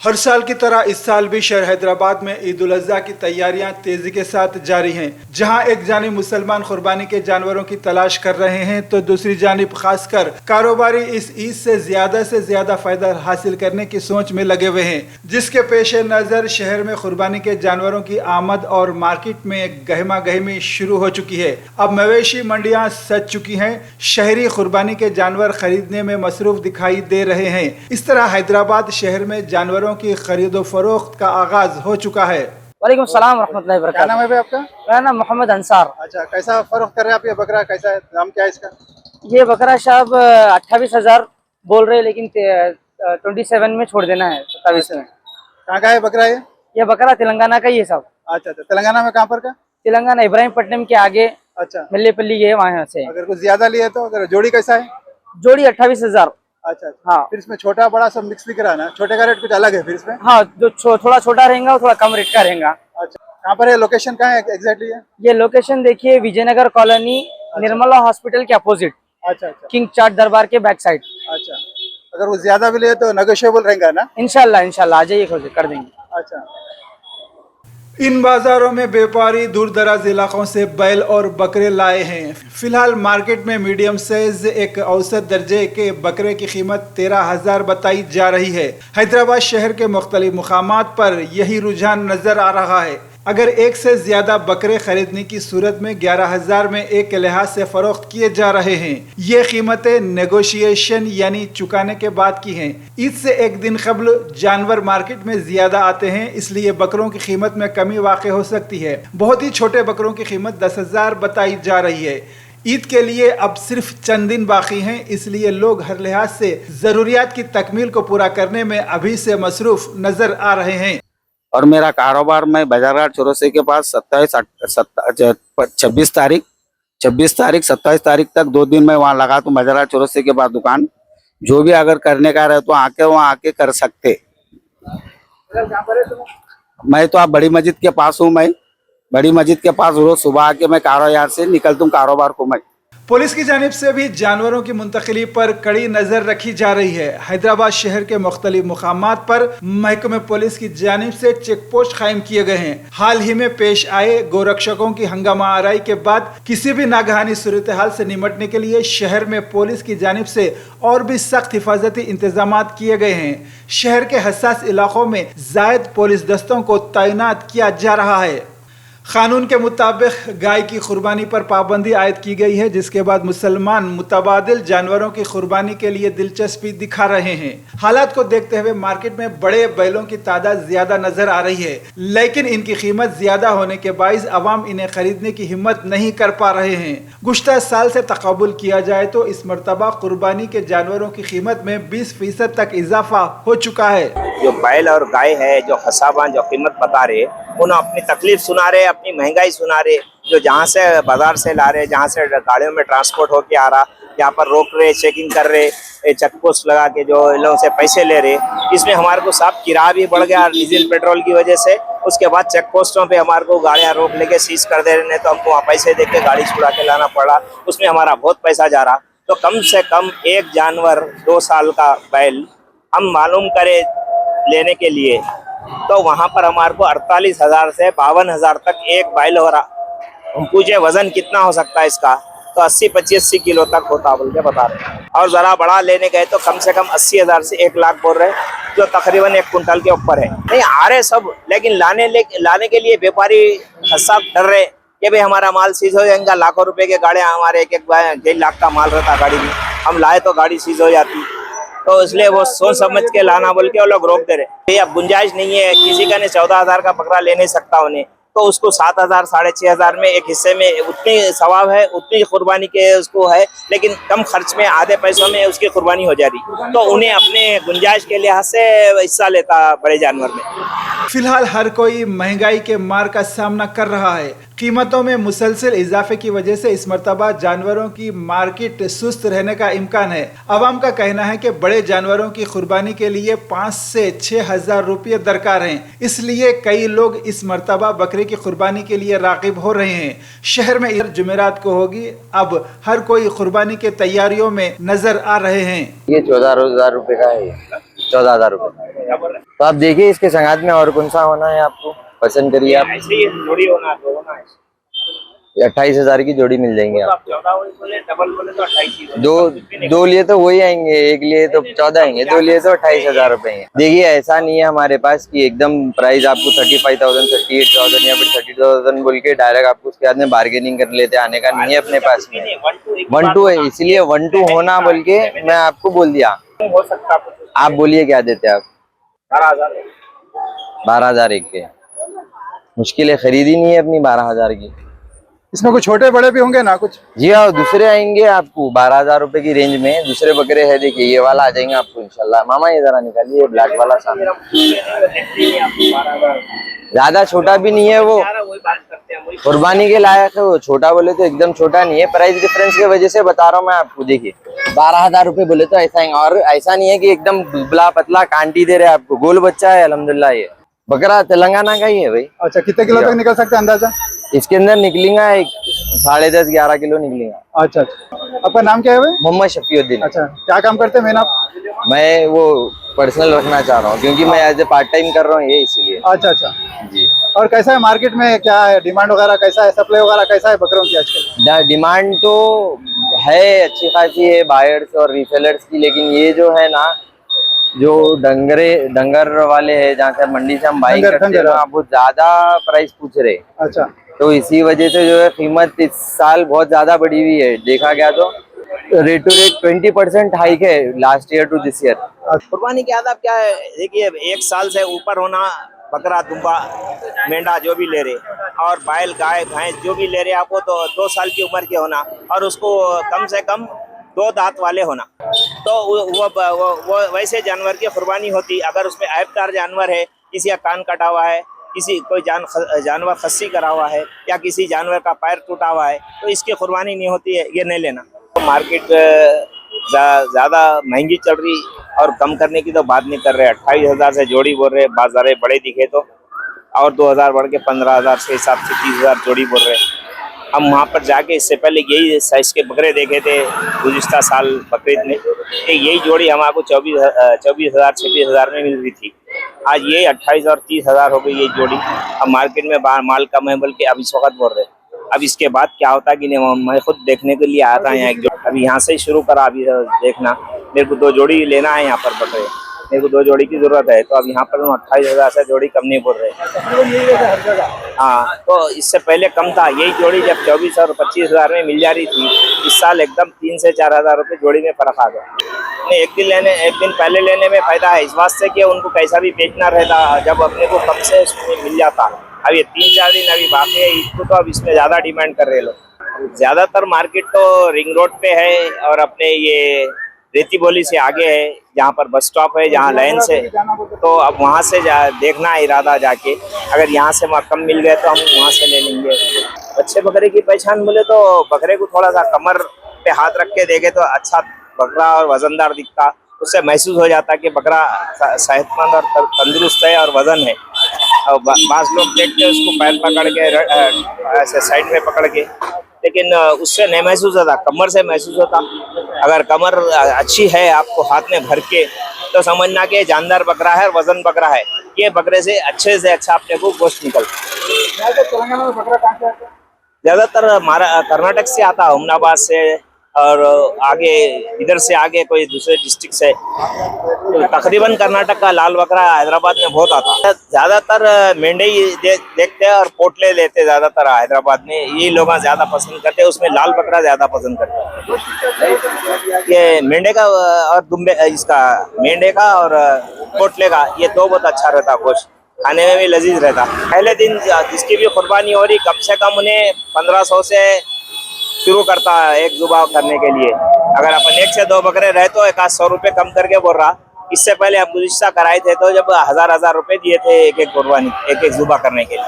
हर साल की तरह इस साल भी शहर हैदराबाद में ईद उल अज़हा की तैयारियां तेजी के साथ जारी हैं। जहां एक जानिब मुसलमान कुर्बानी के जानवरों की तलाश कर रहे हैं तो दूसरी जानिब खासकर कारोबारी इस ईद से ज्यादा फायदा हासिल करने की सोच में लगे हुए हैं, जिसके पेश नजर शहर में कुर्बानी के जानवरों की आमद और मार्केट में गहमा गहमी शुरू हो चुकी है। अब मवेशी मंडियां सज चुकी हैं, शहरी कुर्बानी के जानवर खरीदने में मसरूफ दिखाई दे रहे हैं। इस तरह हैदराबाद शहर में जानवरों की खरीदो फरोख्त का आगाज हो चुका है। वालेकुम सलाम रहमतुल्लाहि व क्या नाम है भाई आपका? मेरा नाम मोहम्मद अंसार। अच्छा, कैसा फरोख्त कर रहे हैं आप? ये बकरा कैसा है, दाम क्या है इसका? ये बकरा साहब 28,000 बोल रहे हैं, लेकिन 27 में छोड़ देना है, 27 में। कहाँ का है बकरा ये? ये बकरा तेलंगाना का ही है साहब। अच्छा, तेलंगाना में कहाँ पर का? तेलंगाना इब्राहिमपट्टनम के आगे अच्छा, मल्लेपल्ली है, वहाँ से। अगर कुछ ज्यादा लिए तो अगर जोड़ी कैसा है? जोड़ी 28,000। अच्छा, हाँ। फिर इसमें छोटा बड़ा सब मिक्स दिख रहा है ना? छोटे का रेट कुछ अलग है फिर इसमें? हाँ, जो थोड़ा छोटा रहेगा वो थोड़ा कम रेट का रहेगा। अच्छा, कहाँ पर है? लोकेशन कहाँ है एग्जैक्टली है? ये लोकेशन देखिए, विजयनगर कॉलोनी, निर्मला हॉस्पिटल के अपोजिट, अच्छा अच्छा किंग चाट दरबार के बैक साइड। अच्छा, अगर वो ज्यादा भी लिए तो नेगोशिएबल रहेगा ना? इंशाल्लाह आ जाइए, कर देंगे। अच्छा, इन बाजारों में व्यापारी दूर दराज इलाकों से बैल और बकरे लाए हैं। फिलहाल मार्केट में मीडियम साइज एक औसत दर्जे के बकरे की कीमत 13,000 बताई जा रही है। हैदराबाद शहर के मुख्तलिफ मुकामात पर यही रुझान नजर आ रहा है। अगर एक से ज्यादा बकरे खरीदने की सूरत में 11,000 में एक के लिहाज से फरोख्त किए जा रहे हैं। ये कीमतें नेगोशिएशन यानी चुकाने के बाद की हैं। ईद से एक दिन कबल जानवर मार्केट में ज्यादा आते हैं, इसलिए बकरों की कीमत में कमी वाक़ हो सकती है। बहुत ही छोटे बकरों की कीमत 10,000 बताई जा रही है। ईद के लिए अब सिर्फ चंद दिन बाकी हैं, इसलिए लोग हर लिहाज से जरूरियात की तकमील को पूरा करने में अभी से मसरूफ नजर आ रहे हैं। और मेरा कारोबार मैं बाजारघाट चौराहे के पास 26 तारीख 27 तारीख तक 2 दिन मैं वहाँ लगा दूँ बाजारघाट चौराहे के पास दुकान। जो भी अगर करने का रहे तो आके वहाँ आके कर सकते। मैं तो आप बड़ी मस्जिद के पास हूँ। मैं बड़ी मस्जिद के पास रोज सुबह आके मैं कारोबार से निकलता हूँ कारोबार को। मैं पुलिस की जानिब से भी जानवरों की मुंतकिली पर कड़ी नजर रखी जा रही है। हैदराबाद शहर के मुख्तलिफ मुकामात पर महकमे पुलिस की जानिब से चेक पोस्ट कायम किए गए हैं। हाल ही में पेश आए गोरक्षकों की हंगामा आराई के बाद किसी भी नागहानी सूरत हाल से निमटने के लिए शहर में पुलिस की जानिब से और भी सख्त हिफाजती इंतजाम किए गए हैं। शहर के हसास इलाकों में जायद पुलिस दस्तों को तैनात किया जा रहा है। कानून के मुताबिक गाय की कुर्बानी पर पाबंदी आयद की गई है, जिसके बाद मुसलमान मुतबादिल जानवरों की कुर्बानी के लिए दिलचस्पी दिखा रहे हैं। हालात को देखते हुए मार्केट में बड़े बैलों की तादाद ज्यादा नजर आ रही है, लेकिन इनकी कीमत ज्यादा होने के बाइस अवाम इन्हें खरीदने की हिम्मत नहीं कर पा रहे हैं। गुज़श्ता साल से तक़ाबुल किया जाए तो इस मरतबा कुर्बानी के जानवरों की कीमत में 20% तक इजाफा हो चुका है। जो बैल और गाय है, जो हसाबान जो कीमत बता रहे, उन्हें अपनी तकलीफ सुना रहे, अपनी महंगाई सुना रहे। जो जहाँ से बाजार से ला रहे, जहाँ से गाड़ियों में ट्रांसपोर्ट होके आ रहा, यहाँ पर रोक रहे, चेकिंग कर रहे, चेक पोस्ट लगा के जो इन लोगों से पैसे ले रहे। इसमें हमारे को साफ किराया भी बढ़ गया डीजल पेट्रोल की वजह से। उसके बाद चेक पोस्टों पे हमारे को गाड़ियाँ रोक लेके सीज कर दे रहे, नहीं तो हमको वहाँ पैसे दे के गाड़ी छुड़ा के लाना पड़ा। उसमें हमारा बहुत पैसा जा रहा। तो कम से कम एक जानवर 2 साल का बैल हम मालूम करे लेने के लिए, तो वहां पर हमारे को 48,000 से 52,000 तक एक बैल हो रहा। हम पूछे वजन कितना हो सकता है इसका, तो 80-85 किलो तक होता बोल के बता रहे। और जरा बड़ा लेने गए तो कम से कम 80,000 से 1 लाख बोल रहे, जो तकरीबन 1 कुंटल के ऊपर है। नहीं आ रहे सब, लेकिन लाने के लिए व्यापारी सब डर रहे कि भाई हमारा माल सीज हो जाएगा। लाखों रुपए के गाड़ियाँ हमारे 1-1 लाख का माल रहता गाड़ी में, हम लाए तो गाड़ी सीज हो जाती। तो इसलिए वो सोच समझ के लाना बोल के वो लोग रोक दे रहे। अब गुंजाइश नहीं है, किसी का ने 14,000 का बकरा ले नहीं सकता उन्हें, तो उसको 7,000 6,500 में एक हिस्से में उतनी सवाब है, उतनी कुर्बानी के उसको है, लेकिन कम खर्च में आधे पैसों में उसकी कुर्बानी हो जा रही। तो उन्हें अपने गुंजाइश के लिहाज से हिस्सा लेता बड़े जानवर में। फिलहाल हर कोई महंगाई के मार का सामना कर रहा है। कीमतों में मुसलसल इजाफे की वजह से इस मरतबा जानवरों की मार्केट सुस्त रहने का इम्कान है। अवाम का कहना है कि बड़े जानवरों की कुर्बानी के लिए 5 से 6,000 रुपये दरकार हैं, इसलिए कई लोग इस मरतबा बकरे की कुर्बानी के लिए रागिब हो रहे हैं। शहर में ईद जुमेरात को होगी, अब हर कोई कुर्बानी के तैयारियों में नजर आ रहे हैं। ये 14,000 रुपये का है, 14,000 रुपये। क्या बोल रहे हैं? तो आप देखिए इसके संगात में और कौन सा होना है आपको, पसंद करिए आप। ऐसे ही जोड़ी होना तो होना है। 28,000 की जोड़ी मिल जाएंगे तो आप। आप 14 वही बोले, डबल बोले तो 28 ही बोले। दो लिए तो वही आएंगे, एक लिए तो 14 आएंगे, दो लिए तो 28,000 रुपए हैं। देखिए ऐसा नहीं है हमारे पास कि एकदम प्राइस आपको 35,000, 38,000 या फिर 30,000 बोल के डायरेक्ट आपको उसके बाद में बार्गेनिंग कर लेते आने का नहीं है अपने पास में। 1-2 है, इसलिए 1-2 होना बोल के मैं आपको बोल दिया। हो सकता है आप बोलिए क्या देते आप? 12,000। 12,000 एक के, मुश्किल है, खरीदी नहीं है अपनी 12,000 की। इसमें कुछ छोटे बड़े भी होंगे ना कुछ? जी हाँ, दूसरे आएंगे आपको 12,000 रुपए की रेंज में, दूसरे बकरे है। देखिए ये वाला आ जाएंगे आपको इंशाल्लाह। मामा ये जरा निकालिए ब्लैक वाला सामने। ज्यादा छोटा भी नहीं है वो, कुर्बानी के लायक है वो। छोटा बोले तो एकदम छोटा नहीं है, प्राइस डिफरेंस की वजह से बता रहा हूँ मैं आपको। देखिए 12,000 रुपए बोले तो ऐसा है, और ऐसा नहीं है कि एकदम दुबला पतला कांटी दे रहे आपको। गोल बच्चा है अल्हम्दुलिल्लाह। ये बकरा तेलंगाना का ही है भाई। अच्छा, कितने किलो तक निकल सकते हैं अंदाजा? इसके अंदर निकलेगा एक 10.5-11 किलो निकलेगा। अच्छा अच्छा, आपका नाम क्या है भाई? मोहम्मद शफीउद्दीन। अच्छा, क्या काम करते हैं मेन आप? मैं वो पर्सनल रखना चाह रहा हूँ क्योंकि मैं एज ए पार्ट टाइम कर रहा हूँ ये, इसीलिए। अच्छा अच्छा। जी। और कैसा है मार्केट में, क्या है डिमांड वगैरह, कैसा है सप्लाई वगैरह, कैसा है बकरों की आजकल? डिमांड तो है अच्छी खासी है बायर्स और रीसेलर्स की, लेकिन ये जो है ना, जो डंगर वाले है जहाँ से मंडी से हम बाइंग करते हैं ना, वो ज्यादा प्राइस पूछ रहे। अच्छा, तो इसी वजह से जो है कीमत इस साल बहुत ज्यादा बढ़ी हुई है। देखा गया तो रेट टू रेट 20% हाइक है last year to this year. कुर्बानी के आदाब क्या है? देखिए, 1 साल से ऊपर होना, बकरा, दुम्बा, मेंढा जो भी ले रहे, और बैल, गाय, भैंस जो भी ले रहे आपको, तो 2 साल की उम्र के होना, और उसको कम से कम 2 दांत वाले होना। तो वो वैसे जानवर की कुर्बानी होती। अगर उसमें ऐबदार जानवर है, किसी का कान कटा हुआ है, किसी कोई जानवर खस्सी करा हुआ है, या किसी जानवर का पैर टूटा हुआ है, तो इसकी कुर्बानी नहीं होती है, ये नहीं लेना। तो मार्केट ज़्यादा महंगी चल रही, और कम करने की तो बात नहीं कर रहे। 28,000 से जोड़ी बोल रहे, बाजारे बड़े दिखे तो, और 2,000 बढ़ के 15,000 से हिसाब से 30,000 जोड़ी बोल रहे। हम वहाँ पर जाके इससे पहले यही साइज के बकरे देखे थे गुज़िश्ता साल बकरीद में, कि यही जोड़ी हमारे 24,000 26,000 में मिल रही थी। आज ये 28 और 30,000 हो गई ये जोड़ी। अब मार्केट में माल कम है बोल के अब इस वक्त बोल रहे। अब इसके बाद क्या होता है कि नहीं, मैं खुद देखने के लिए आया था यहाँ एक जोड़ी। अभी यहाँ से ही शुरू करा, अभी देखना। मेरे को 2 जोड़ी लेना है यहाँ पर बकरे, मेरे को 2 जोड़ी की जरूरत है। तो अब यहाँ पर 28,000 से जोड़ी कम नहीं बोल रहे। हाँ, तो इससे पहले कम था। यही जोड़ी जब 24 और 25,000 में मिल जा रही थी, इस साल एकदम 3 से 4,000 रुपये जोड़ी में फर्क आ गया। एक दिन पहले लेने में फायदा है, इस वास्ते कि उनको कैसा भी बेचना रहता, जब अपने को कम से उसमें मिल जाता। अब ये 3-4 दिन अभी बाकी है इसको, तो अब इसमें ज़्यादा डिमांड कर रहे लोग। ज़्यादातर मार्केट तो रिंग रोड पे है, और अपने ये रेती बोली से आगे है, जहाँ पर बस स्टॉप है, जहाँ लाइन से। तो अब वहाँ से देखना इरादा जाके, अगर यहाँ से कम मिल गए तो हम वहाँ से ले लेंगे। अच्छे बकरे की पहचान बोले तो बकरे को थोड़ा सा कमर पे हाथ रख के देखे तो अच्छा बकरा और वजनदार दिखता, उससे महसूस हो जाता कि बकरा सेहतमंद और तंदुरुस्त है और वजन है। और बास लोग देखते हैं उसको पैर पकड़ के ऐसे साइड में पकड़ के, लेकिन उससे नहीं महसूस होता, कमर से महसूस होता। अगर कमर अच्छी है आपको हाथ में भर के, तो समझना कि जानदार बकरा है और वजन बकरा है। ये बकरे से अच्छा अपने को गोश्त निकलता। तेलंगाना में बकरा कहाँ से आता है? ज़्यादातर कर्नाटक से आता है, हुमनाबाद से, और आगे इधर से आगे कोई दूसरे डिस्ट्रिक्ट से। तो तकरीबन कर्नाटक का लाल बकरा हैदराबाद में बहुत आता है। ज़्यादातर मेंढे ही देखते हैं और पोटले लेते हैं ज़्यादातर हैदराबाद में, ये लोग ज़्यादा पसंद करते हैं। उसमें लाल बकरा ज़्यादा पसंद करते हैं। ये मेंढे का और इसका मेंढे का और पोटले का, ये 2 बहुत अच्छा रहता, गोश्त खाने में भी लजीज रहता। पहले दिन जिसकी भी कुर्बानी हो रही, कम से कम उन्हें 1500 से शुरू करता है एक जुबा करने के लिए। अगर अपन 1 से 2 बकरे रहे तो 100 रुपये कम करके बोल रहा। इससे पहले आप गुज़िश्ता कराए थे तो जब 1000 रुपये दिए थे एक कुर्बानी, एक जुबा करने के लिए।